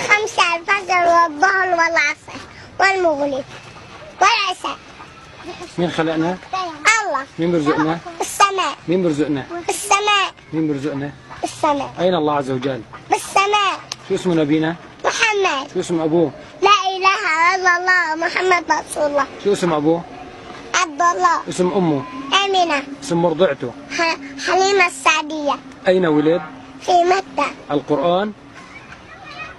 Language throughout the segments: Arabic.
5 الفجر والظهر والعصر والمغرب والعشاء. مين خلقنا؟ الله. مين بيرزقنا؟ السماء. مين بيرزقنا؟ السماء. مين بيرزقنا؟ السماء. أين الله عز وجل؟ بالسماء. شو اسم نبينا؟ محمد. شو اسم أبوه؟ لا إله إلا الله محمد رسول الله. شو اسم أبوه؟ عبد الله. اسم أمه؟ آمنة. اسم مرضعته؟ حليمة السعدية. أين ولد؟ في مكة. القرآن؟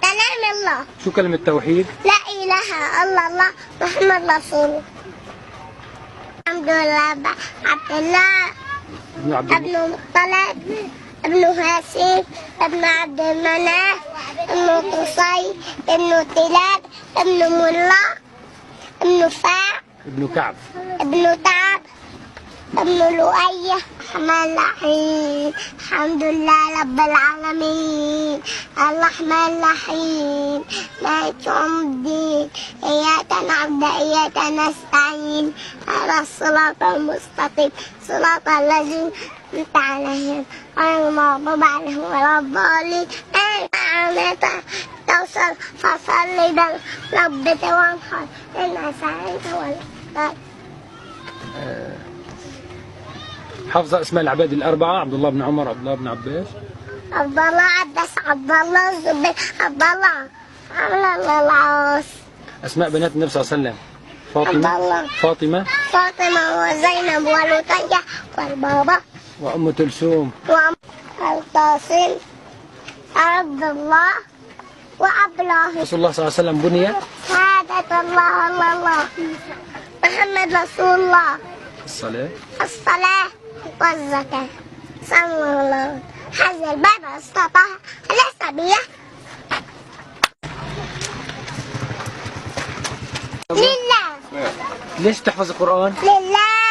كلام الله. شو كلمة توحيد؟ لا إله إلا الله محمد رسول الله. الحمد لله. عبد الله ابن عبد ابن مطلب ابن هاشم ابن عبد المناف ابن قصي ابن كلاب ابن ملا ابن فاع ابن كعب. ابن كعب ابن لؤي الرحمن الرحيم. الحمد لله رب العالمين الرحمن الرحيم مالك يوم الدين. إياك نعبد وإياك نستعين على الصراط المستقيم صراط الذين أنعمت عليهم غير المغضوب عليهم ولا الضالين. آمين. توصل فصل لربك وانحر إن سعيك ولا حافظة أسماء العباد الأربعة؟ عبد الله بن عمر، عبد الله بن عباس، عبد الله عباس، عبد الله الزبير، عبد الله عمرو بن العاص. أسماء بنات النبي صلى الله عليه وسلم؟ فاطمة. فاطمة وزينب ولقية والبابا وأم كلثوم القاسم عبد الله وعبد الله. رسول الله صلى الله عليه وسلم بني شهادة الله الله محمد رسول الله. الصلاة والزكاة. صلى الله. هذا الباب استطاع ليس بيه. لله. ليش تحفظ القرآن؟ لله.